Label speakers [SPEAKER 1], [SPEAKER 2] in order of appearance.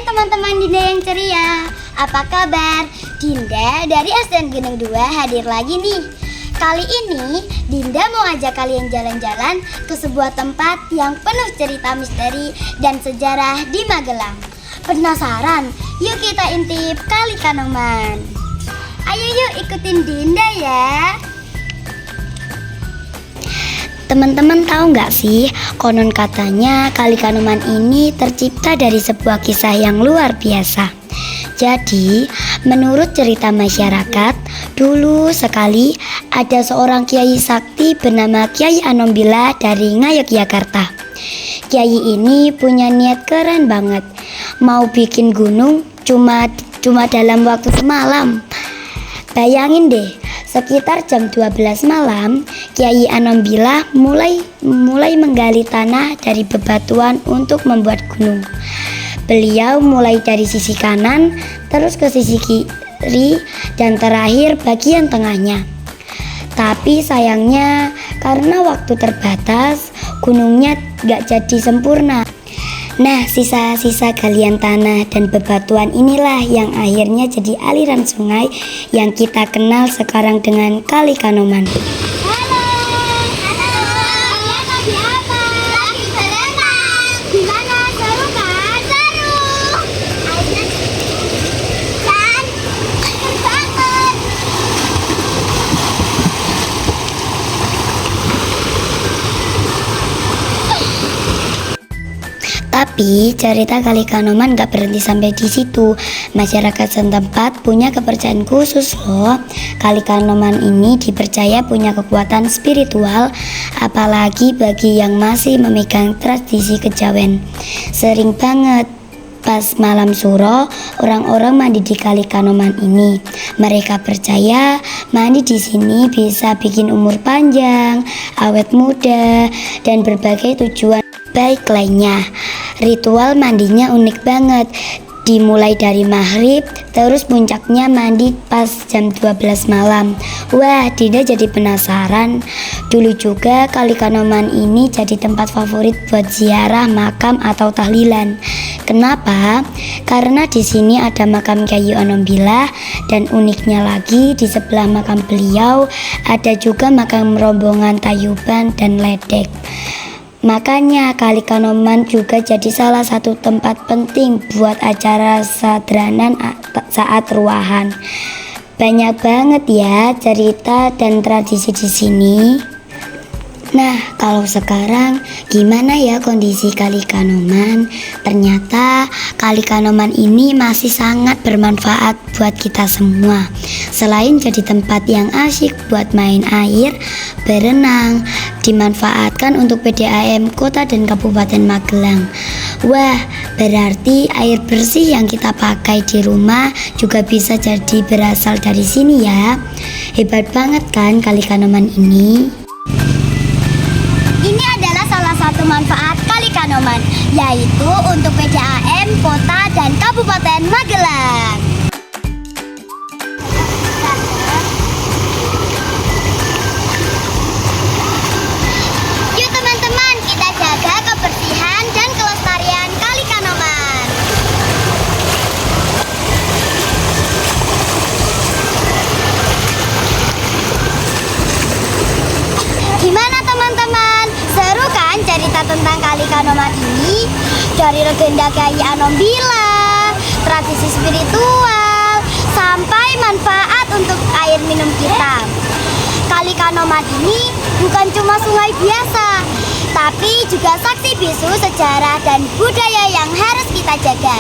[SPEAKER 1] teman-teman Dinda yang ceria. Apa kabar? Dinda dari SDN Gunung 2 hadir lagi nih. Kali ini Dinda mau ajak kalian jalan-jalan ke sebuah tempat yang penuh cerita misteri dan sejarah di Magelang. Penasaran? Yuk kita intip Kali Kanoman. Ayo yuk ikutin Dinda ya. Teman-teman tahu nggak sih, konon katanya Kali Kanoman ini tercipta dari sebuah kisah yang luar biasa. Jadi, menurut cerita masyarakat, dulu sekali ada seorang kiai sakti bernama Kiai Anombila dari Ngayogyakarta. Kiai ini punya niat keren banget, mau bikin gunung cuma dalam waktu semalam. Bayangin deh, sekitar jam 12 malam, Kiai Anombila mulai menggali tanah dari bebatuan untuk membuat gunung. Beliau mulai dari sisi kanan, terus ke sisi kiri, dan terakhir bagian tengahnya. Tapi sayangnya, karena waktu terbatas, gunungnya gak jadi sempurna. Nah, sisa-sisa galian tanah dan bebatuan inilah yang akhirnya jadi aliran sungai yang kita kenal sekarang dengan Kali Kanoman.
[SPEAKER 2] Halo, kalian lagi apa? Lagi berenang. Gimana, seru kan? Seru. Airnya kan seru banget.
[SPEAKER 1] Tapi cerita Kali Kanoman gak berhenti sampai di situ. Masyarakat setempat punya kepercayaan khusus loh. Kali Kanoman ini dipercaya punya kekuatan spiritual, apalagi bagi yang masih memegang tradisi kejawen. Sering banget pas malam suro, orang-orang mandi di Kali Kanoman ini. Mereka percaya mandi di sini bisa bikin umur panjang, awet muda, dan berbagai tujuan baik lainnya. Ritual mandinya unik banget, dimulai dari maghrib, terus puncaknya mandi pas jam 12 malam. Wah, Dinda jadi penasaran. Dulu juga Kali Kanoman ini jadi tempat favorit buat ziarah makam atau tahlilan. Kenapa? Karena di sini ada makam Kiai Anombila, dan uniknya lagi di sebelah makam beliau ada juga makam rombongan Tayuban dan Ledek. Makanya Kali Kanoman juga jadi salah satu tempat penting buat acara sadranan saat ruahan. Banyak banget ya cerita dan tradisi di sini. Nah, kalau sekarang gimana ya kondisi Kali Kanoman? Ternyata Kali Kanoman ini masih sangat bermanfaat buat kita semua. Selain jadi tempat yang asyik buat main air, berenang, dimanfaatkan untuk PDAM Kota dan Kabupaten Magelang. Wah, berarti air bersih yang kita pakai di rumah juga bisa jadi berasal dari sini ya. Hebat banget kan Kali Kanoman ini?
[SPEAKER 2] Ini adalah salah satu manfaat Kali Kanoman, yaitu untuk PDAM Kota dan Kabupaten Magelang. Yuk teman-teman, kita jaga kebersihan dan kelestarian Kali Kanoman. Gimana teman-teman? Seru kan cerita tentang Kali Kanoman ini? Dari legenda Kiai Anombila, tradisi spiritual, sampai manfaat untuk air minum kita. Kali Kanoman ini bukan cuma sungai biasa, tapi juga saksi bisu sejarah dan budaya yang harus kita jaga.